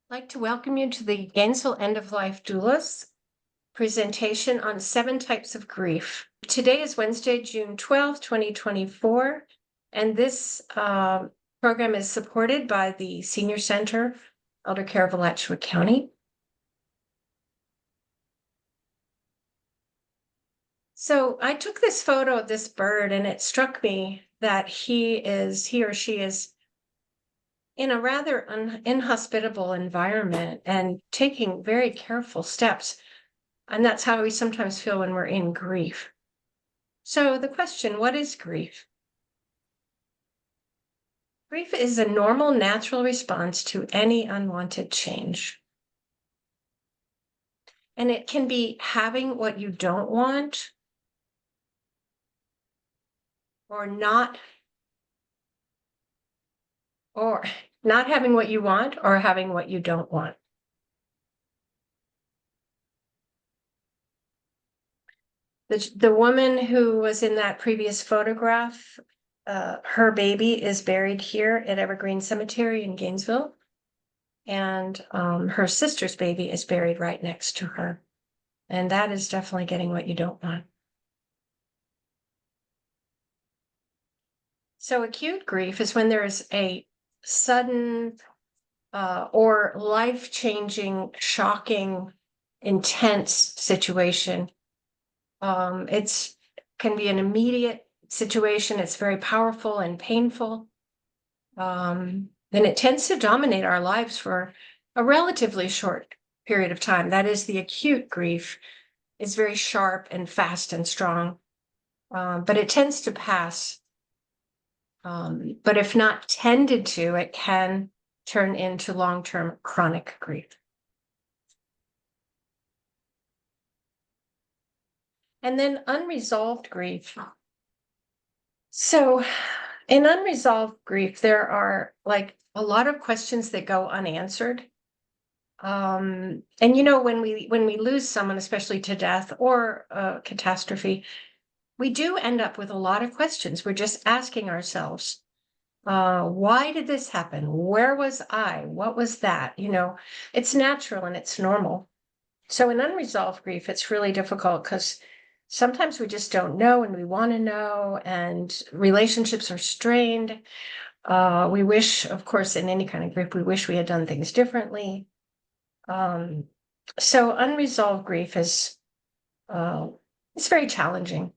I'd like to welcome you to the Gainesville End-of-Life Doulas presentation on 7 types of grief. Today is Wednesday, June 12th, 2024, and this program is supported by the Senior Center, Elder Care of Alachua County. So I took this photo of this bird, and it struck me that he or she is in a rather inhospitable environment and taking very careful steps. And that's how we sometimes feel when we're in grief. So the question, what is grief? Grief is a normal, natural response to any unwanted change. And it can be having what you don't want or not having what you want or having what you don't want. The woman who was in that previous photograph, her baby is buried here at Evergreen Cemetery in Gainesville. And her sister's baby is buried right next to her. And that is definitely getting what you don't want. So acute grief is when there is a sudden or life-changing, shocking, intense situation. It can be an immediate situation. It's very powerful and painful. And it tends to dominate our lives for a relatively short period of time. That is, the acute grief is very sharp and fast and strong, but it tends to pass. But if not tended to, it can turn into long-term chronic grief. And then unresolved grief. So in unresolved grief, there are like a lot of questions that go unanswered. And when we lose someone, especially to death or a catastrophe, we do end up with a lot of questions. We're just asking ourselves, why did this happen? Where was I? What was that? It's natural and it's normal. So in unresolved grief, it's really difficult because sometimes we just don't know and we want to know, and relationships are strained. We wish, of course, in any kind of grief, we wish we had done things differently. So unresolved grief is it's very challenging.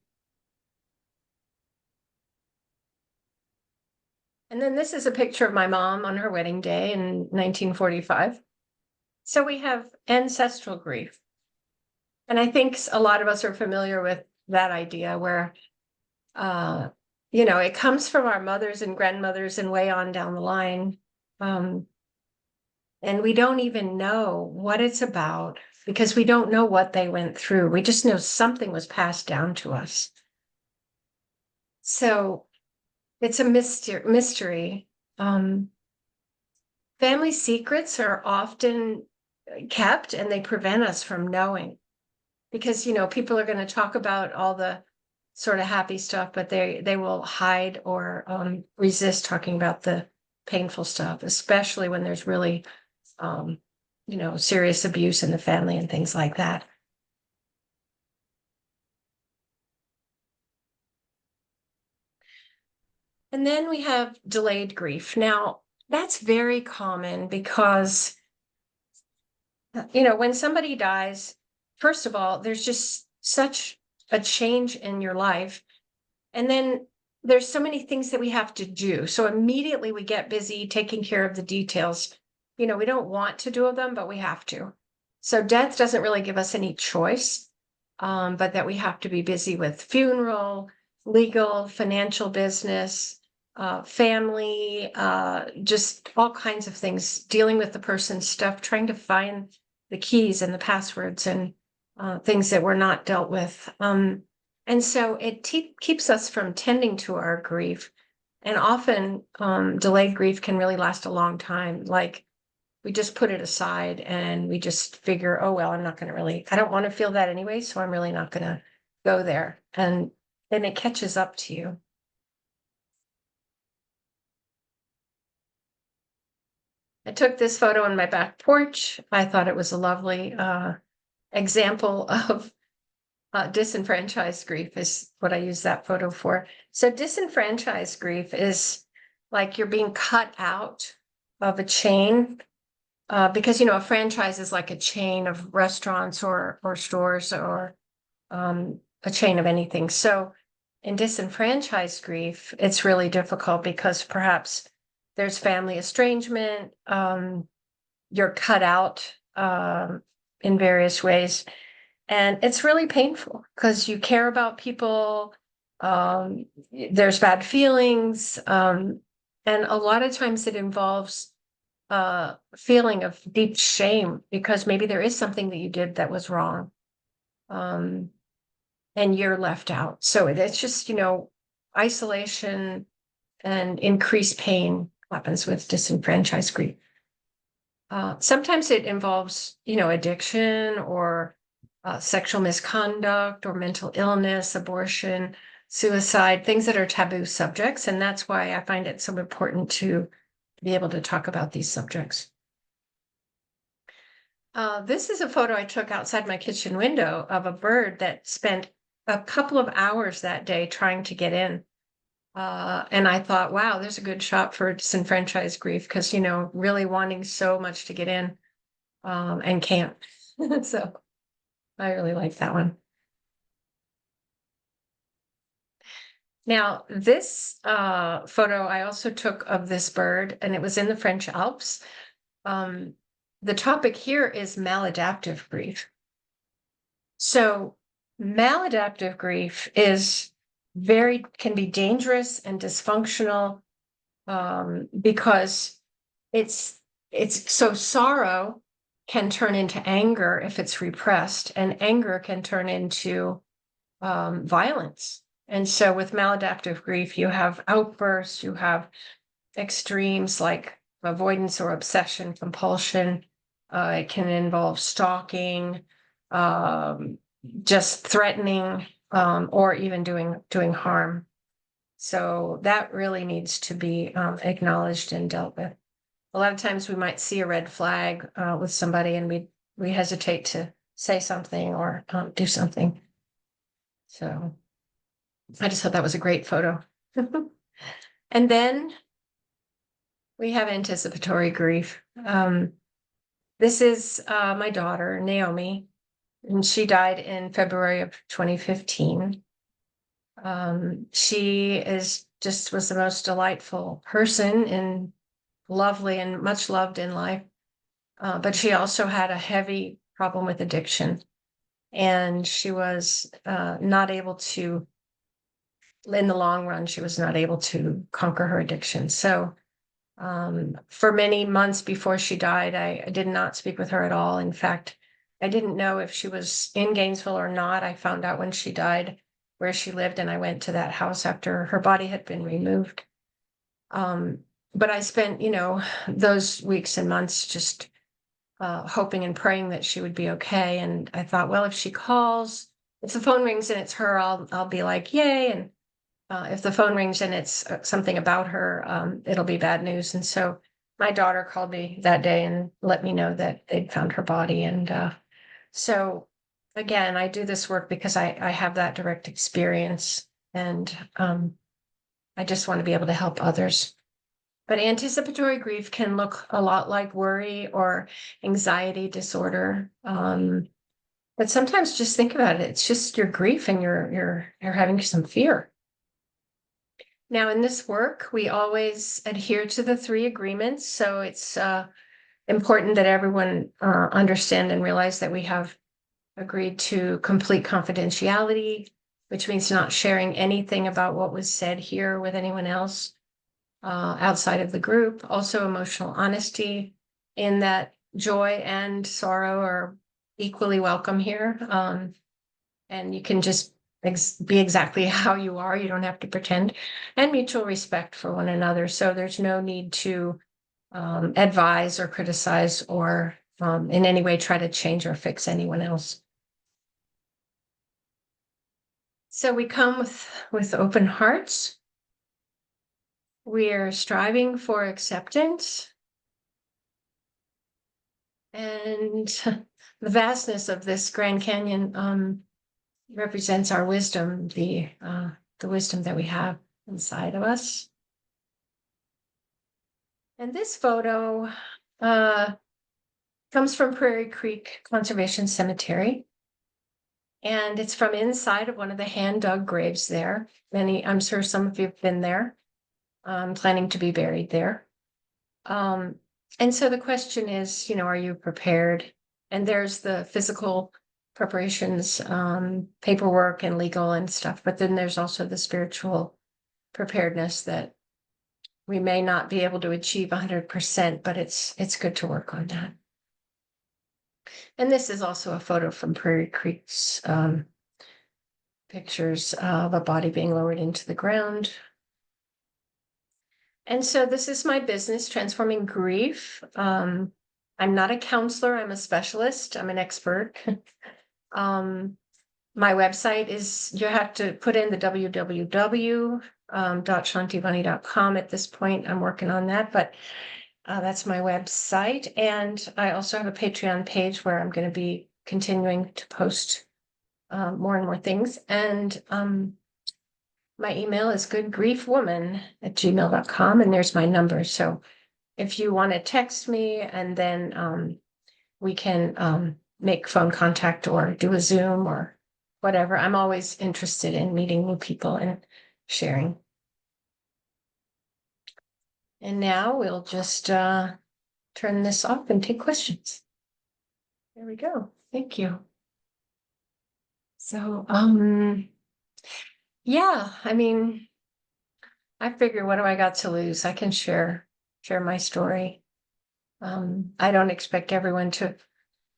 And then this is a picture of my mom on her wedding day in 1945. So we have ancestral grief. And I think a lot of us are familiar with that idea where, it comes from our mothers and grandmothers and way on down the line. And we don't even know what it's about because we don't know what they went through. We just know something was passed down to us. So it's a mystery. Family secrets are often kept and they prevent us from knowing because, people are going to talk about all the sort of happy stuff, but they will hide or resist talking about the painful stuff, especially when there's really, serious abuse in the family and things like that. And then we have delayed grief. Now, that's very common because, when somebody dies, first of all, there's just such a change in your life. And then there's so many things that we have to do. So immediately we get busy taking care of the details. We don't want to do them, but we have to. So death doesn't really give us any choice, but that we have to be busy with funeral, legal, financial business, family, just all kinds of things, dealing with the person's stuff, trying to find the keys and the passwords and things that were not dealt with. And so it keeps us from tending to our grief. And often delayed grief can really last a long time. Like we just put it aside and we just figure, oh, well, I don't want to feel that anyway, so I'm really not going to go there. And then it catches up to you. I took this photo on my back porch. I thought it was a lovely example of disenfranchised grief is what I use that photo for. So disenfranchised grief is like you're being cut out of a chain because, a franchise is like a chain of restaurants or stores or a chain of anything. So in disenfranchised grief, it's really difficult because perhaps there's family estrangement, you're cut out in various ways. And it's really painful because you care about people. There's bad feelings. And a lot of times it involves a feeling of deep shame because maybe there is something that you did that was wrong. And you're left out. So it's just, isolation and increased pain happens with disenfranchised grief. Sometimes it involves, addiction or sexual misconduct or mental illness, abortion, suicide, things that are taboo subjects. And that's why I find it so important to be able to talk about these subjects. This is a photo I took outside my kitchen window of a bird that spent a couple of hours that day trying to get in. And I thought, wow, there's a good shot for disenfranchised grief because, really wanting so much to get in and can't. So I really like that one. Now, this photo I also took of this bird, and it was in the French Alps. The topic here is maladaptive grief. So maladaptive grief can be dangerous and dysfunctional because it's so sorrow can turn into anger if it's repressed, and anger can turn into violence. And so with maladaptive grief, you have outbursts, you have extremes like avoidance or obsession, compulsion. It can involve stalking, just threatening, or even doing harm. So that really needs to be acknowledged and dealt with. A lot of times we might see a red flag with somebody and we hesitate to say something or do something. So I just thought that was a great photo. And then we have anticipatory grief. This is my daughter, Naomi, and she died in February of 2015. She was the most delightful person and lovely and much loved in life. But she also had a heavy problem with addiction. And she was not able to, in the long run, she was not able to conquer her addiction. So for many months before she died, I did not speak with her at all. In fact, I didn't know if she was in Gainesville or not. I found out when she died where she lived, and I went to that house after her body had been removed. But I spent, those weeks and months just hoping and praying that she would be okay. And I thought, well, if she calls, if the phone rings and it's her, I'll be like, yay. And if the phone rings and it's something about her, it'll be bad news. And so my daughter called me that day and let me know that they'd found her body. And so again, I do this work because I have that direct experience, and I just want to be able to help others. But anticipatory grief can look a lot like worry or anxiety disorder. But sometimes just think about it. It's just your grief and you're having some fear. Now, in this work, we always adhere to the 3 agreements. So it's important that everyone understand and realize that we have agreed to complete confidentiality, which means not sharing anything about what was said here with anyone else outside of the group. Also, emotional honesty, in that joy and sorrow are equally welcome here. And you can just be exactly how you are. You don't have to pretend. And mutual respect for one another. So there's no need to advise or criticize or in any way try to change or fix anyone else. So we come with open hearts. We are striving for acceptance. And the vastness of this Grand Canyon represents our wisdom, the wisdom that we have inside of us. And this photo comes from Prairie Creek Conservation Cemetery. And it's from inside of one of the hand-dug graves there. I'm sure some of you have been there, planning to be buried there. And so the question is, are you prepared? And there's the physical preparations, paperwork and legal and stuff. But then there's also the spiritual preparedness that we may not be able to achieve 100%, but it's good to work on that. And this is also a photo from Prairie Creek's pictures of a body being lowered into the ground. And so this is my business, Transforming Grief. I'm not a counselor, I'm a specialist, I'm an expert. My website is, you have to put in the www.shantivani.com at this point. I'm working on that, but that's my website. And I also have a Patreon page where I'm going to be continuing to post more and more things. And my email is GoodGriefWoman@gmail.com, and there's my number. So if you want to text me, and then we can make phone contact or do a Zoom or whatever. I'm always interested in meeting new people and sharing. And now we'll just turn this off and take questions. There we go. Thank you. So, yeah, I mean, I figure, what do I got to lose? I can share my story. I don't expect everyone to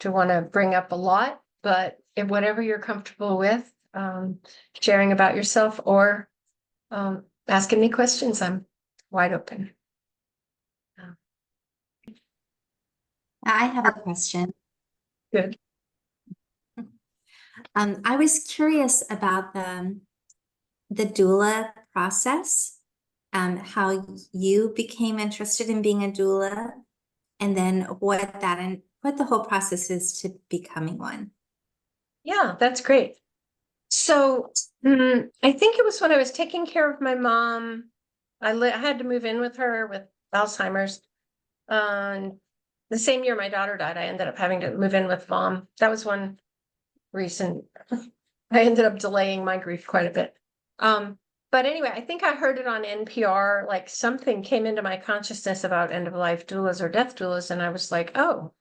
want to bring up a lot, but if whatever you're comfortable with, sharing about yourself or asking me questions, I'm wide open. I have a question. Good. I was curious about the doula process, how you became interested in being a doula, and then what the whole process is to becoming one. Yeah, that's great. So I think it was when I was taking care of my mom. I had to move in with her with Alzheimer's. The same year my daughter died, I ended up having to move in with mom. That was one reason I ended up delaying my grief quite a bit. But anyway, I think I heard it on NPR, like something came into my consciousness about end-of-life doulas or death doulas, and I was like, oh.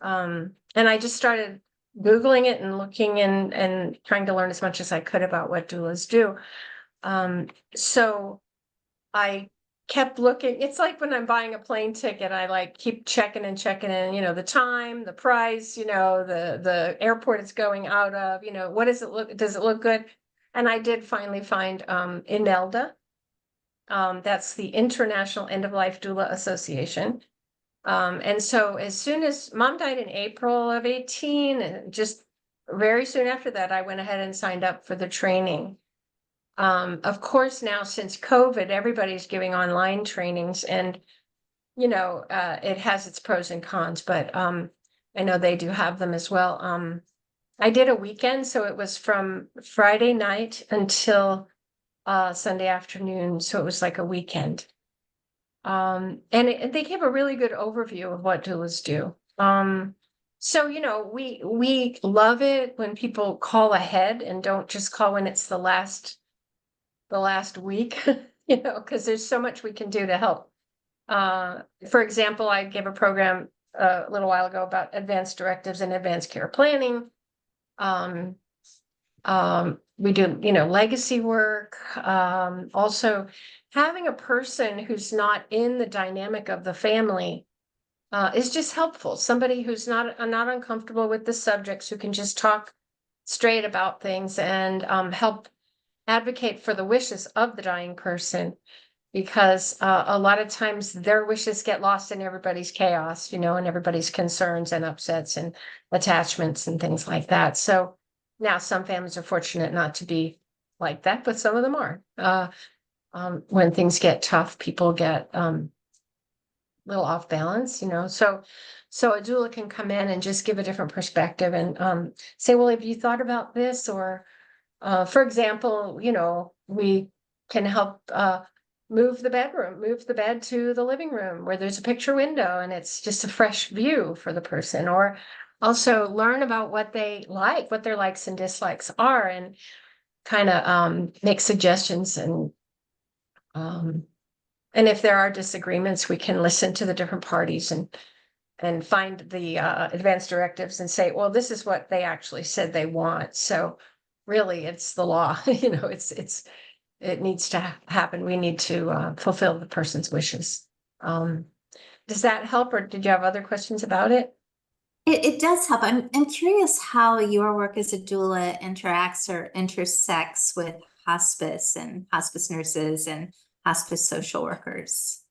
And I just started Googling it and looking and trying to learn as much as I could about what doulas do. So I kept looking. It's like when I'm buying a plane ticket, I like keep checking in, the time, the price, the airport it's going out of, what does it look good? And I did finally find INELDA. That's the International End-of-Life Doula Association. And so as soon as mom died in April of 18, and just very soon after that, I went ahead and signed up for the training. Of course, now since COVID, everybody's giving online trainings, and it has its pros and cons, but I know they do have them as well. I did a weekend, so it was from Friday night until Sunday afternoon, so it was like a weekend. And they gave a really good overview of what doulas do. So we love it when people call ahead and don't just call when it's the last week, because there's so much we can do to help. For example, I gave a program a little while ago about advanced directives and advanced care planning. We do, legacy work. Also having a person who's not in the dynamic of the family is just helpful. Somebody who's not uncomfortable with the subjects, who can just talk straight about things and help advocate for the wishes of the dying person, because a lot of times their wishes get lost in everybody's chaos, and everybody's concerns and upsets and attachments and things like that. So now some families are fortunate not to be like that, but some of them are. When things get tough, people get a little off balance, So So a doula can come in and just give a different perspective and say, well, have you thought about this? Or for example, we can help move the bed to the living room where there's a picture window and it's just a fresh view for the person, or also learn about what they like, what their likes and dislikes are, and kind of make suggestions. And if there are disagreements, we can listen to the different parties and find the advance directives and say, well, this is what they actually said they want. So really, it's the law. It needs to happen. We need to fulfill the person's wishes. Does that help, or did you have other questions about it? It does help. I'm curious how your work as a doula interacts or intersects with hospice and hospice nurses and hospice social workers.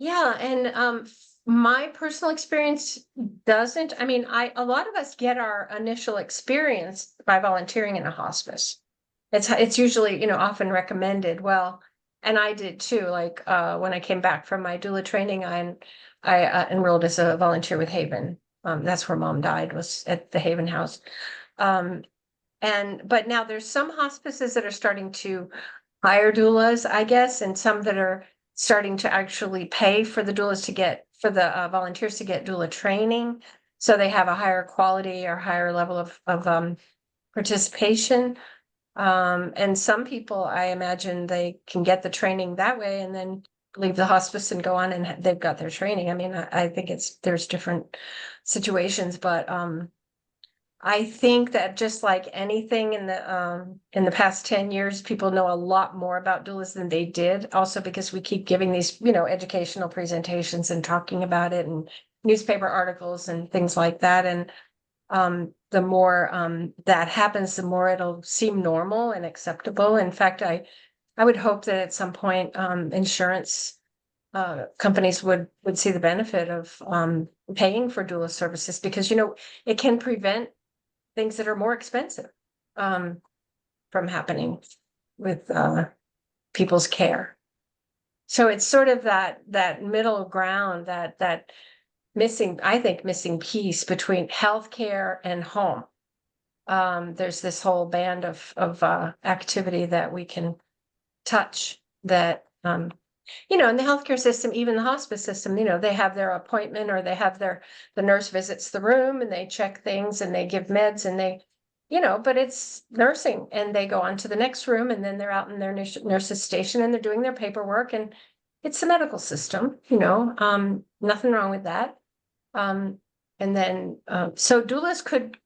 Yeah, and my personal experience doesn't. I mean, a lot of us get our initial experience by volunteering in a hospice. It's usually, often recommended. Well, and I did too. Like when I came back from my doula training, I enrolled as a volunteer with Haven. That's where Mom died, was at the Haven House. But now there's some hospices that are starting to hire doulas, I guess, and some that are starting to actually pay for the doulas for the volunteers to get doula training. So they have a higher quality or higher level of participation. And some people, I imagine they can get the training that way and then leave the hospice and go on and they've got their training. I mean, I think there's different situations, but I think that just like anything in the past 10 years, people know a lot more about doulas than they did. Also because we keep giving these, educational presentations and talking about it and newspaper articles and things like that. And the more that happens, the more it'll seem normal and acceptable. In fact, I would hope that at some point insurance companies would see the benefit of paying for doula services, because it can prevent things that are more expensive from happening with people's care. So it's sort of that middle ground, that missing piece between healthcare and home. There's this whole band of activity that we can touch that in the healthcare system, even the hospice system, they have their appointment, or they have the nurse visits the room and they check things and they give meds and they, but it's nursing, and they go on to the next room and then they're out in their nurse's station and they're doing their paperwork, and it's the medical system, nothing wrong with that. And then, so doulas could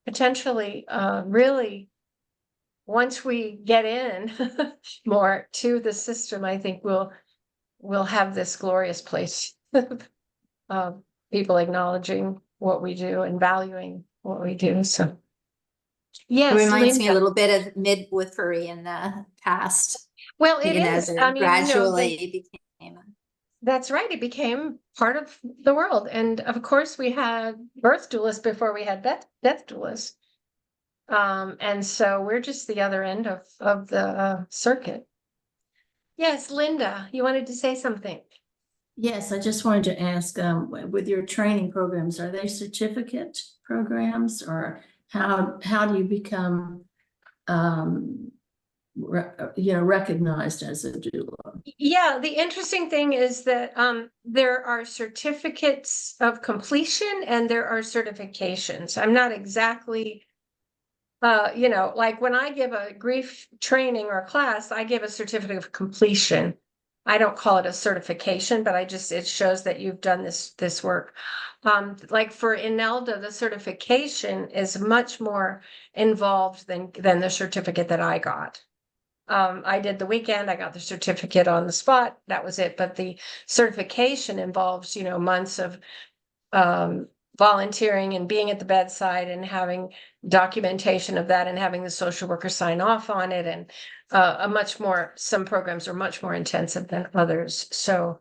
potentially really, once we get in more to the system, I think we'll have this glorious place of people acknowledging what we do and valuing what we do. So yes, it reminds me a Linda. little bit of midwifery in the past. Well, it as is. it I mean, gradually became. That's right. It became part of the world. And of course, we had birth doulas before we had death doulas. And so we're just the other end of the circuit. Yes, Linda, you wanted to say something. Yes, I just wanted to ask, with your training programs, are they certificate programs, or how do you become, recognized as a doula? Yeah, the interesting thing is that there are certificates of completion and there are certifications. I'm not exactly like when I give a grief training or class, I give a certificate of completion. I don't call it a certification, but it shows that you've done this work. Like for Inelda, the certification is much more involved than the certificate that I got. I did the weekend, I got the certificate on the spot, that was it. But the certification involves, months of volunteering and being at the bedside and having documentation of that and having the social worker sign off on it. And some programs are much more intensive than others. So,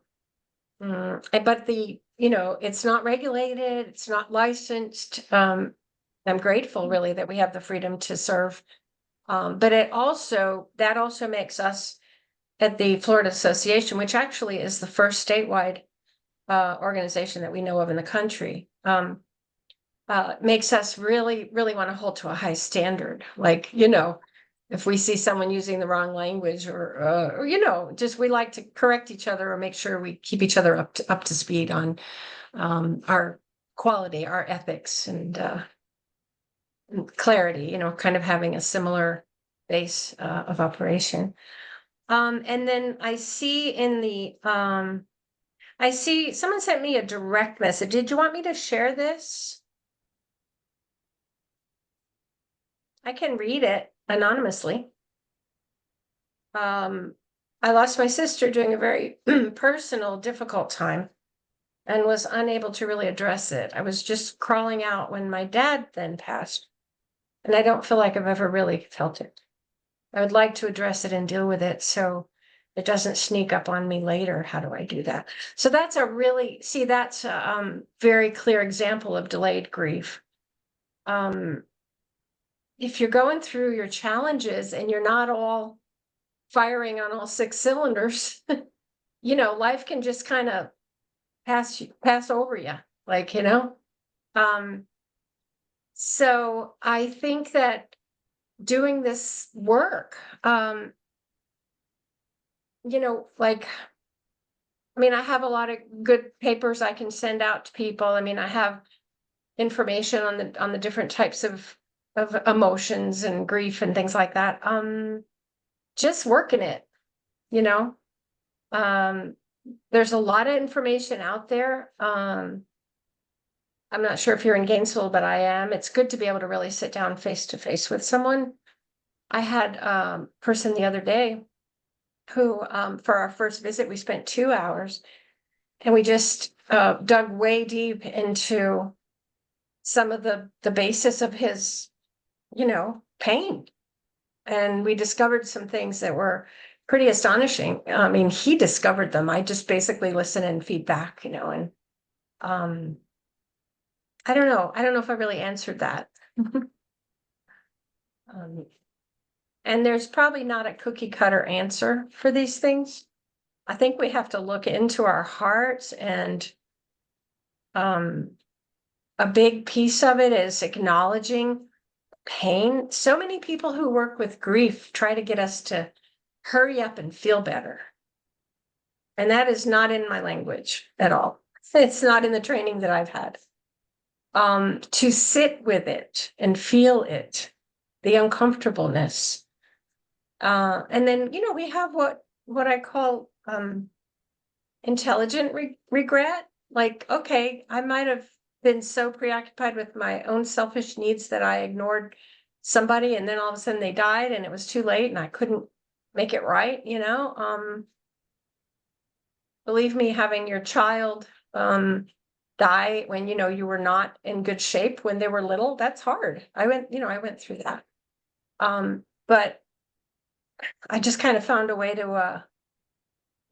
but it's not regulated, it's not licensed. I'm grateful really that we have the freedom to serve. But that also makes us at the Florida Association, which actually is the first statewide organization that we know of in the country, makes us really, really want to hold to a high standard. Like, if we see someone using the wrong language or just we like to correct each other or make sure we keep each other up to speed on our quality, our ethics, and clarity, kind of having a similar base of operation. And then I see I see someone sent me a direct message. Did you want me to share this? I can read it anonymously. I lost my sister during a very personal, difficult time and was unable to really address it. I was just crawling out when my dad then passed, and I don't feel like I've ever really felt it. I would like to address it and deal with it so it doesn't sneak up on me later. How do I do that? So that's that's a very clear example of delayed grief. If you're going through your challenges and you're not all firing on all 6 cylinders, life can just kind of pass over you, like, so I think that doing this work, like, I have a lot of good papers I can send out to people. I have information on the different types of emotions and grief and things like that. Just working it, there's a lot of information out there. I'm not sure if you're in Gainesville, but I am. It's good to be able to really sit down face to face with someone. I had a person the other day who, for our first visit, we spent 2 hours and we just dug way deep into some of the basis of his, pain. And we discovered some things that were pretty astonishing. He discovered them. I just basically listen and feedback, and I don't know. I don't know if I really answered that. And there's probably not a cookie cutter answer for these things. I think we have to look into our hearts, and a big piece of it is acknowledging pain. So many people who work with grief try to get us to hurry up and feel better. And that is not in my language at all. It's not in the training that I've had. To sit with it and feel it, the uncomfortableness. And then, we have what I call intelligent regret. Like, okay, I might have been so preoccupied with my own selfish needs that I ignored somebody, and then all of a sudden they died and it was too late and I couldn't make it right, believe me, having your child die when you were not in good shape when they were little, that's hard. I went through that. But I just kind of found a way to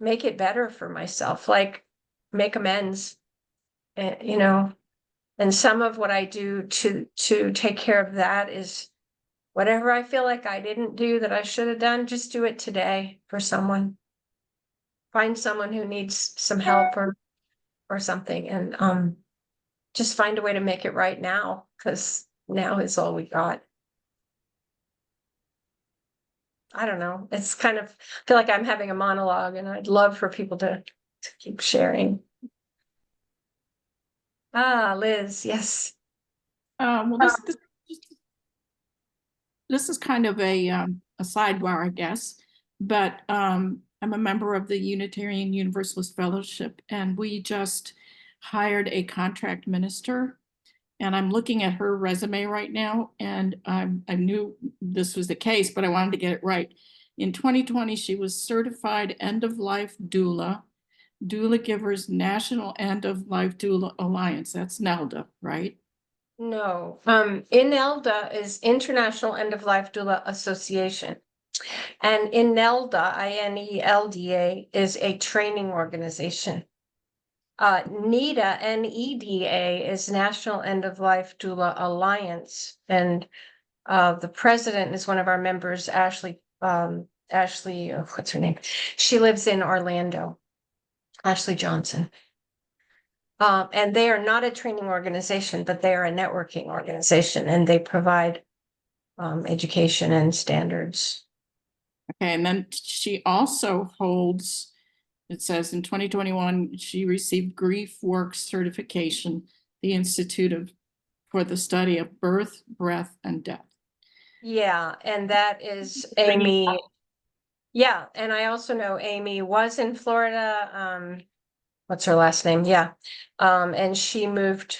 make it better for myself, like make amends, and some of what I do to take care of that is whatever I feel like I didn't do that I should have done, just do it today for someone. Find someone who needs some help or something, and just find a way to make it right now, because now is all we got. I don't know. It's kind of feel like I'm having a monologue, and I'd love for people to keep sharing. Liz, yes. Well, this is kind of a sidebar, I guess, but I'm a member of the Unitarian Universalist Fellowship, and we just hired a contract minister, and I'm looking at her resume right now, and I knew this was the case, but I wanted to get it right. In 2020, she was certified end-of-life doula, Doula Givers National End-of-Life Doula Alliance. That's NELDA, right? No, INELDA is International End-of-Life Doula Association. And INELDA, INELDA, is a training organization. NEDA, NEDA, is National End-of-Life Doula Alliance. And the president is one of our members, Ashley, what's her name? She lives in Orlando, Ashley Johnson. And they are not a training organization, but they are a networking organization, and they provide education and standards. Okay, and then she also holds, it says in 2021, she received Grief Works certification, the Institute of for the study of birth, breath, and death. Yeah, and that is Amy. Yeah, and I also know Amy was in Florida. What's her last name? Yeah. And she moved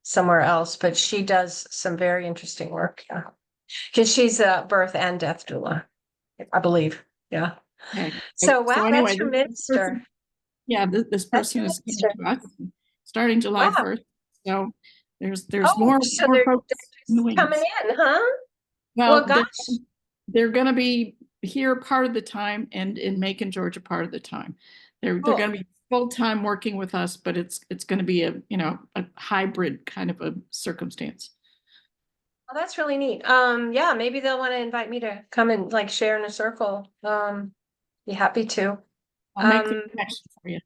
somewhere else, but she does some very interesting work. Yeah. Because she's a birth and death doula, I believe. Yeah. Okay. So wow, anyway, that's your this minister. person, yeah, this That's person your is coming minister. to us starting July Wow. 1st. So there's Oh, more so more they're folks in the just coming wings. in, huh? Well, Well, gosh. they're going to be here part of the time and in Macon, Georgia part of the time. They're Cool. going to be full-time working with us, but it's going to be a hybrid kind of a circumstance. Oh, that's really neat. Yeah, maybe they'll want to invite me to come and like share in a circle. Be happy to. I'll make the connection for you.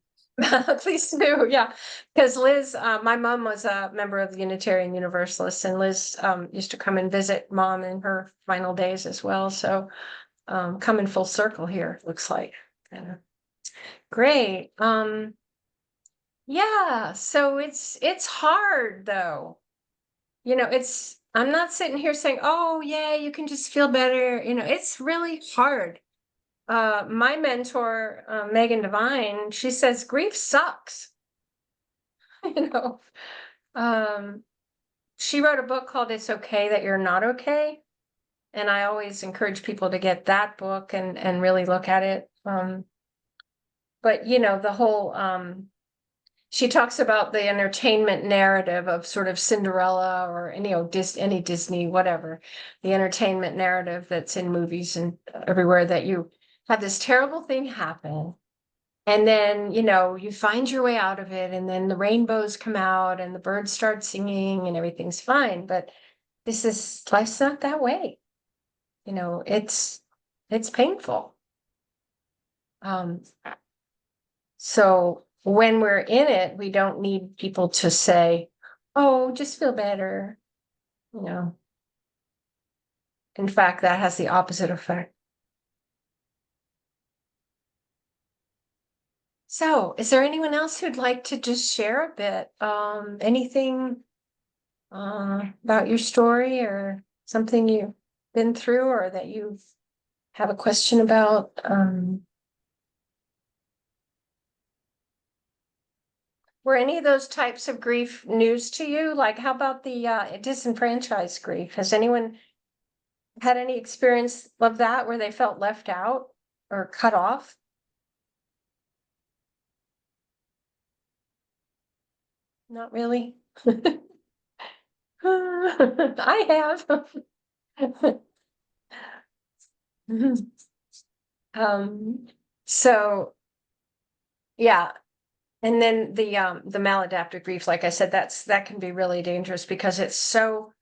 Please do, yeah. Because Liz, my mom was a member of the Unitarian Universalists, and Liz used to come and visit mom in her final days as well. So coming full circle here, looks like. Great. Yeah, so it's hard though. I'm not sitting here saying, oh yeah, you can just feel better. It's really hard. My mentor, Megan Devine, she says grief sucks. you know she wrote a book called It's Okay That You're Not Okay, and I always encourage people to get that book and really look at it. But the whole she talks about the entertainment narrative of sort of Cinderella or any Disney, whatever, the entertainment narrative that's in movies and everywhere, that you have this terrible thing happen. And then, you find your way out of it, and then the rainbows come out and the birds start singing and everything's fine. But life's not that way. It's painful. So when we're in it, we don't need people to say, oh, just feel better. In fact, that has the opposite effect. So, is there anyone else who'd like to just share a bit? Anything about your story or something you've been through or that you have a question about? Were any of those types of grief news to you? Like, how about the disenfranchised grief? Has anyone had any experience of that where they felt left out or cut off? Not really. I have. So yeah. And then the maladaptive grief, like I said, that can be really dangerous because it's so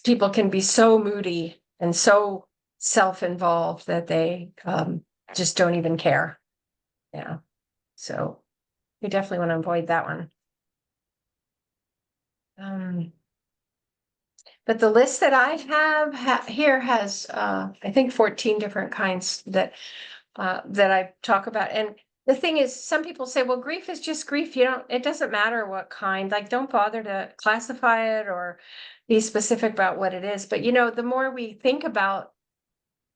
people can be so moody and so self-involved that they just don't even care. Yeah. So you definitely want to avoid that one. But the list that I have here has I think 14 different kinds that I talk about. And the thing is, some people say, well, grief is just grief. It doesn't matter what kind, like, don't bother to classify it or be specific about what it is. But, the more we think about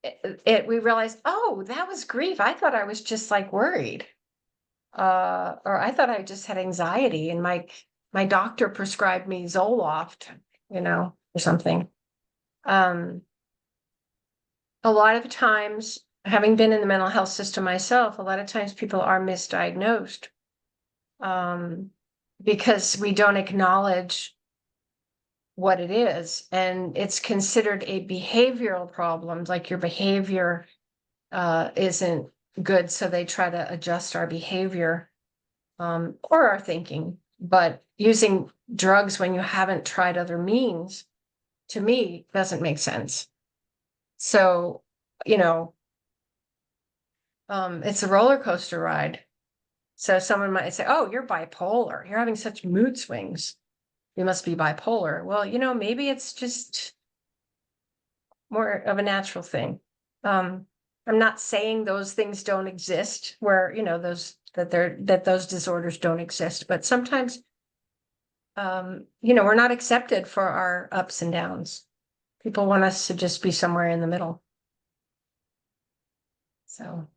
it, we realize, oh, that was grief. I thought I was just like worried. Or I thought I just had anxiety and my doctor prescribed me Zoloft, or something. A lot of times, having been in the mental health system myself, a lot of times people are misdiagnosed because we don't acknowledge what it is. And it's considered a behavioral problem, like your behavior isn't good. So they try to adjust our behavior or our thinking. But using drugs when you haven't tried other means, to me, doesn't make sense. So, it's a roller coaster ride. So someone might say, oh, you're bipolar. You're having such mood swings. You must be bipolar. Well, maybe it's just more of a natural thing. I'm not saying those things don't exist where, that those disorders don't exist, but sometimes, we're not accepted for our ups and downs. People want us to just be somewhere in the middle. So.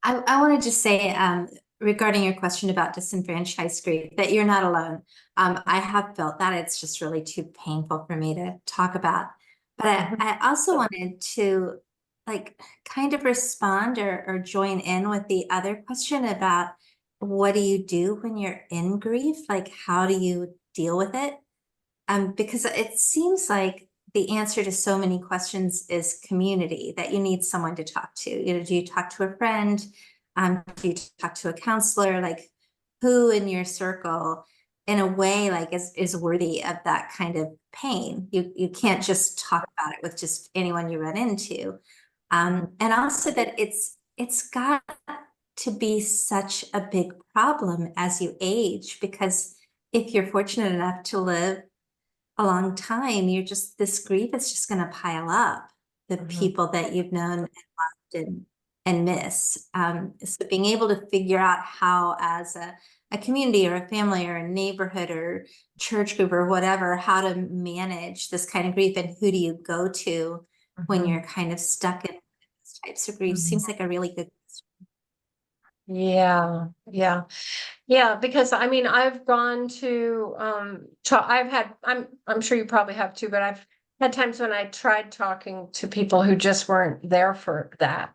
I want to just say, regarding your question about disenfranchised grief, that you're not alone. I have felt that. It's just really too painful for me to talk about. But I also wanted to kind of respond or join in with the other question about what do you do when you're in grief? Like, how do you deal with it? Because it seems like the answer to so many questions is community, that you need someone to talk to. Do you talk to a friend? Do you talk to a counselor? Like, who in your circle in a way is worthy of that kind of pain? You can't just talk about it with just anyone you run into. And also that it's got to be such a big problem as you age, because if you're fortunate enough to live a long time, this grief is just going to pile up, the people that you've known and loved and miss. So being able to figure out how, as a community or a family or a neighborhood or church group or whatever, how to manage this kind of grief, and who do you go to when you're kind of stuck in these types of grief, seems like a really good question. Yeah, because I've gone to I'm sure you probably have too, but I've had times when I tried talking to people who just weren't there for that.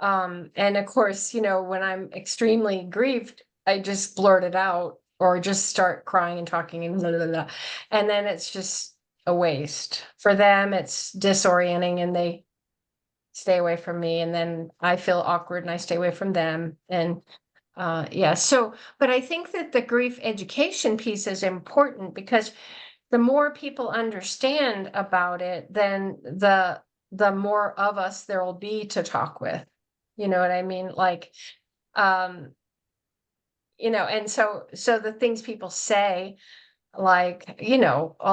And of course, when I'm extremely grieved, I just blurt it out or just start crying and talking and blah, blah, blah. And then it's just a waste. For them, it's disorienting and they stay away from me, and then I feel awkward and I stay away from them. And but I think that the grief education piece is important, because the more people understand about it, then the more of us there will be to talk with. You know what I mean? And so the things people say, all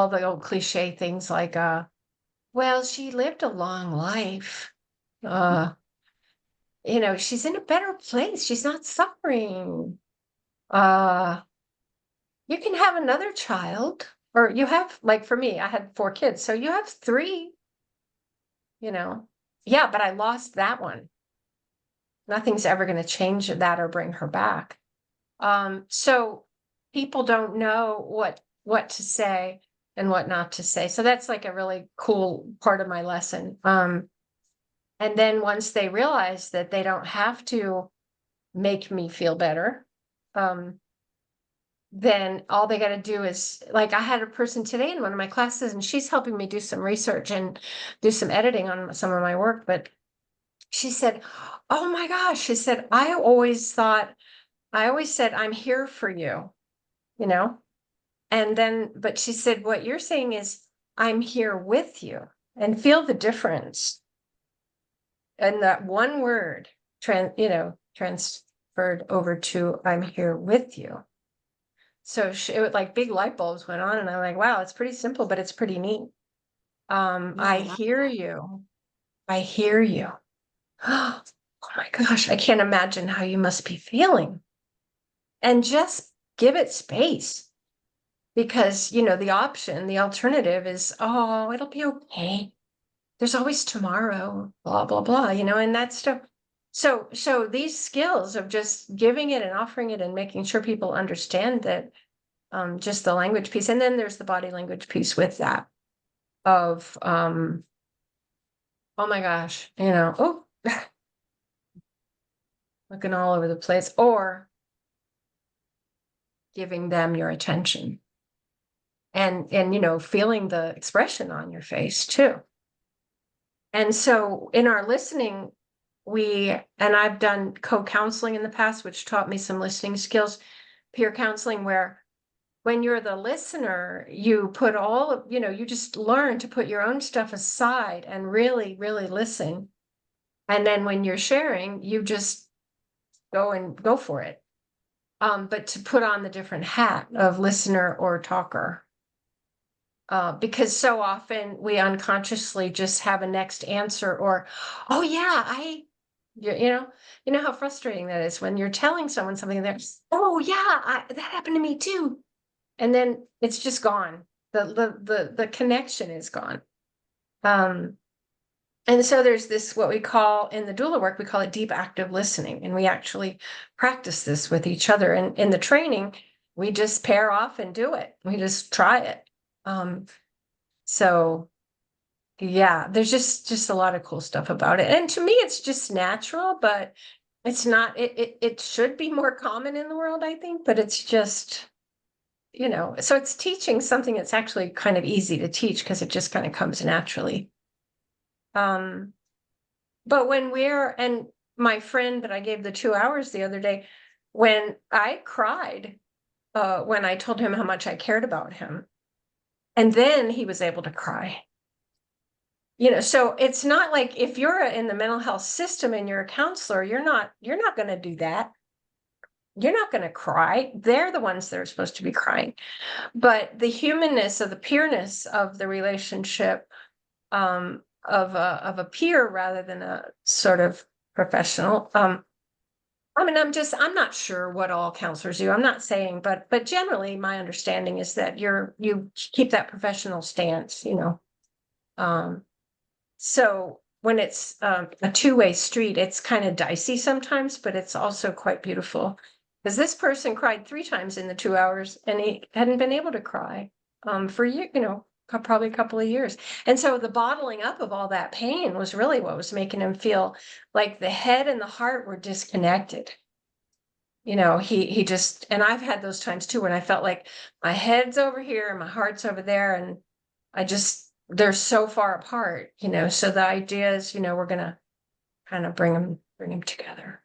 the old cliche things like, well, she lived a long life. She's in a better place. She's not suffering. You can have another child, or you have, for me, I had 4 kids. So you have 3, yeah, but I lost that one. Nothing's ever going to change that or bring her back. So people don't know what to say and what not to say. So that's a really cool part of my lesson. And then once they realize that they don't have to make me feel better, then all they got to do is, I had a person today in one of my classes, and she's helping me do some research and do some editing on some of my work. But she said, oh my gosh, she said, I always said, I'm here for you, and then, but she said, what you're saying is, I'm here with you, and feel the difference. And that one word transferred over to, I'm here with you. So it was big light bulbs went on, and I'm like, wow, it's pretty simple, but it's pretty neat. I hear you. I hear you. Oh my gosh, I can't imagine how you must be feeling. And just give it space, because, the alternative is, oh, it'll be okay. There's always tomorrow, blah, blah, blah, and that stuff. So these skills of just giving it and offering it and making sure people understand that, just the language piece. And then there's the body language piece with that of, oh my gosh, looking all over the place, or giving them your attention and feeling the expression on your face too. And so in our listening, I've done co-counseling in the past, which taught me some listening skills, peer counseling, where when you're the listener, you put all of, you just learn to put your own stuff aside and really, really listen. And then when you're sharing, you just go for it. But to put on the different hat of listener or talker. Because so often we unconsciously just have a next answer or, oh yeah, you know how frustrating that is when you're telling someone something and they're, oh yeah, that happened to me too. And then it's just gone. The connection is gone. And so there's this, what we call in the doula work, we call it deep active listening. And we actually practice this with each other. And in the training, we just pair off and do it. We just try it. So yeah, there's just a lot of cool stuff about it. And to me, it's just natural, but it's not, it should be more common in the world, I think, but it's just, so it's teaching something that's actually kind of easy to teach because it just kind of comes naturally. But and my friend that I gave the 2 hours the other day, when I cried, when I told him how much I cared about him, and then he was able to cry. So it's not like if you're in the mental health system and you're a counselor, you're not going to do that. You're not going to cry. They're the ones that are supposed to be crying. But the humanness of the peerness of the relationship, of a peer rather than a sort of professional. I mean, I'm not sure what all counselors do. I'm not saying, but generally my understanding is that you keep that professional stance, So when it's a two-way street, it's kind of dicey sometimes, but it's also quite beautiful. Because this person cried 3 times in the 2 hours and he hadn't been able to cry for probably a couple of years. And so the bottling up of all that pain was really what was making him feel like the head and the heart were disconnected. He just, and I've had those times too, when I felt like my head's over here and my heart's over there. And they're so far apart, so the idea is, we're going to kind of bring them together.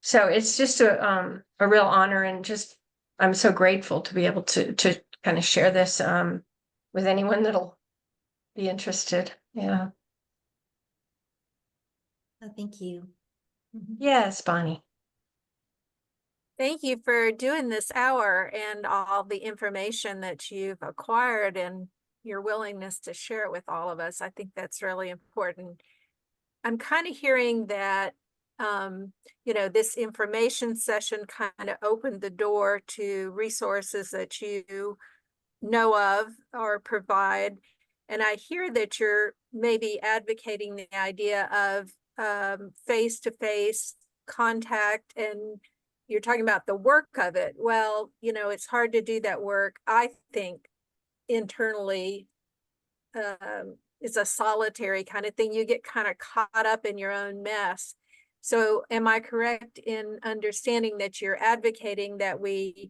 So it's just a real honor, and just, I'm so grateful to be able to kind of share this, with anyone that'll be interested. Yeah. Oh, thank you. Yes, Bonnie. Thank you for doing this hour and all the information that you've acquired and your willingness to share it with all of us. I think that's really important. I'm kind of hearing that, this information session kind of opened the door to resources that you know of or provide. And I hear that you're maybe advocating the idea of face-to-face contact, and you're talking about the work of it. Well, it's hard to do that work, I think, internally. It's a solitary kind of thing. You get kind of caught up in your own mess. So am I correct in understanding that you're advocating that we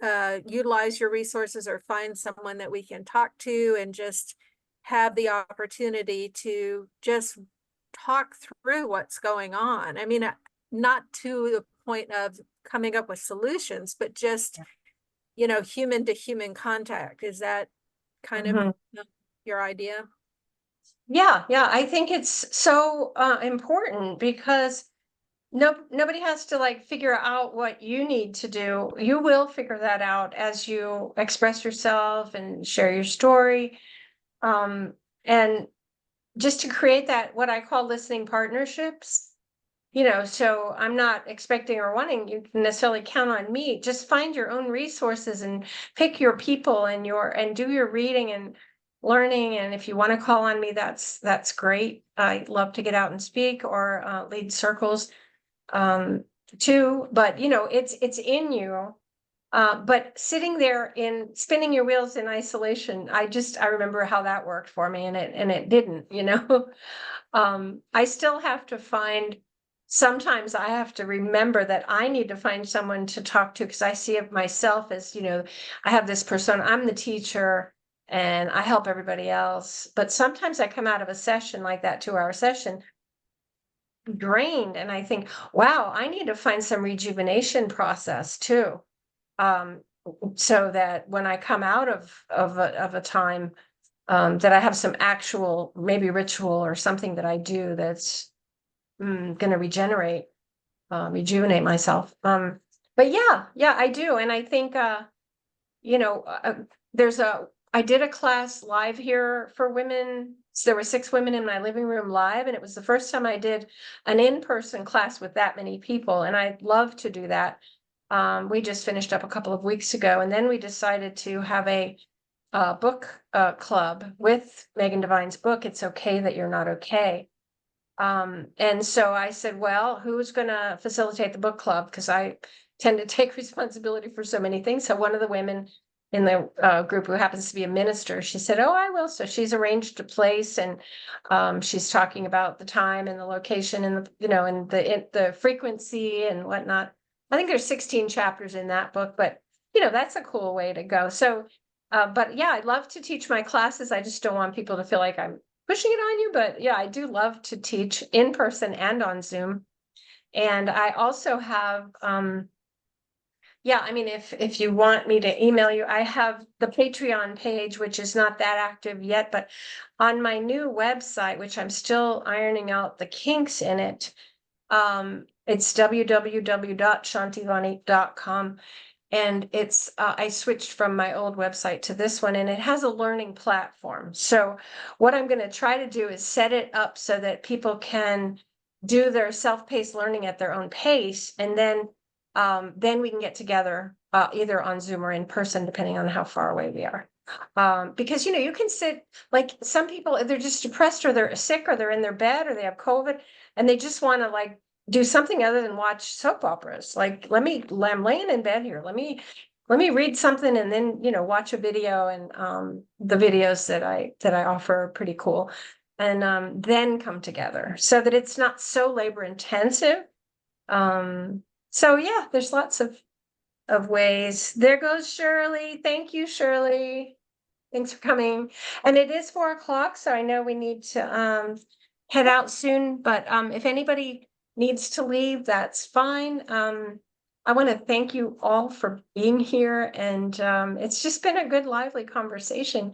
utilize your resources or find someone that we can talk to and just have the opportunity to just talk through what's going on? I mean, not to the point of coming up with solutions, but just, human to human contact. Is that kind of your idea? Yeah. I think it's so important because nobody has to figure out what you need to do. You will figure that out as you express yourself and share your story. And just to create that, what I call listening partnerships, so I'm not expecting or wanting you to necessarily count on me. Just find your own resources and pick your people and do your reading and learning. And if you want to call on me, that's great. I love to get out and speak or lead circles too. But it's in you. But sitting there in spinning your wheels in isolation, I remember how that worked for me, and it didn't, I still have to sometimes I have to remember that I need to find someone to talk to, because I see it myself as, I have this persona, I'm the teacher and I help everybody else. But sometimes I come out of a session like that 2-hour session drained, and I think, wow, I need to find some rejuvenation process too. So that when I come out of a time, that I have some actual, maybe ritual or something that I do that's gonna rejuvenate myself. But yeah, I do. And I think, I did a class live here for women. So there were 6 women in my living room live, and it was the first time I did an in-person class with that many people. And I'd love to do that. We just finished up a couple of weeks ago, and then we decided to have a book club with Megan Devine's book, It's Okay That You're Not Okay. And so I said, well, who's gonna facilitate the book club? Because I tend to take responsibility for so many things. So one of the women in the group who happens to be a minister, she said, oh, I will. So she's arranged a place, and she's talking about the time and the location and the frequency and whatnot. I think there's 16 chapters in that book, but that's a cool way to go. So but yeah, I'd love to teach my classes. I just don't want people to feel like I'm pushing it on you, but yeah, I do love to teach in person and on Zoom. And I also have, if you want me to email you, I have the Patreon page, which is not that active yet, but on my new website, which I'm still ironing out the kinks in it, it's www.shantivani.com. And it's, I switched from my old website to this one, and it has a learning platform. So what I'm going to try to do is set it up so that people can do their self-paced learning at their own pace. And then we can get together either on Zoom or in person, depending on how far away we are. Because, you can sit, like some people, they're just depressed, or they're sick, or they're in their bed, or they have COVID, and they just want to do something other than watch soap operas. Like, I'm laying in bed here. Let me read something, and then, watch a video. And the videos that I offer are pretty cool. And then come together so that it's not so labor intensive. So yeah, there's lots of ways. There goes Shirley. Thank you, Shirley. Thanks for coming. And it is 4 o'clock, so I know we need to head out soon. But if anybody needs to leave, that's fine. I want to thank you all for being here, and it's just been a good, lively conversation.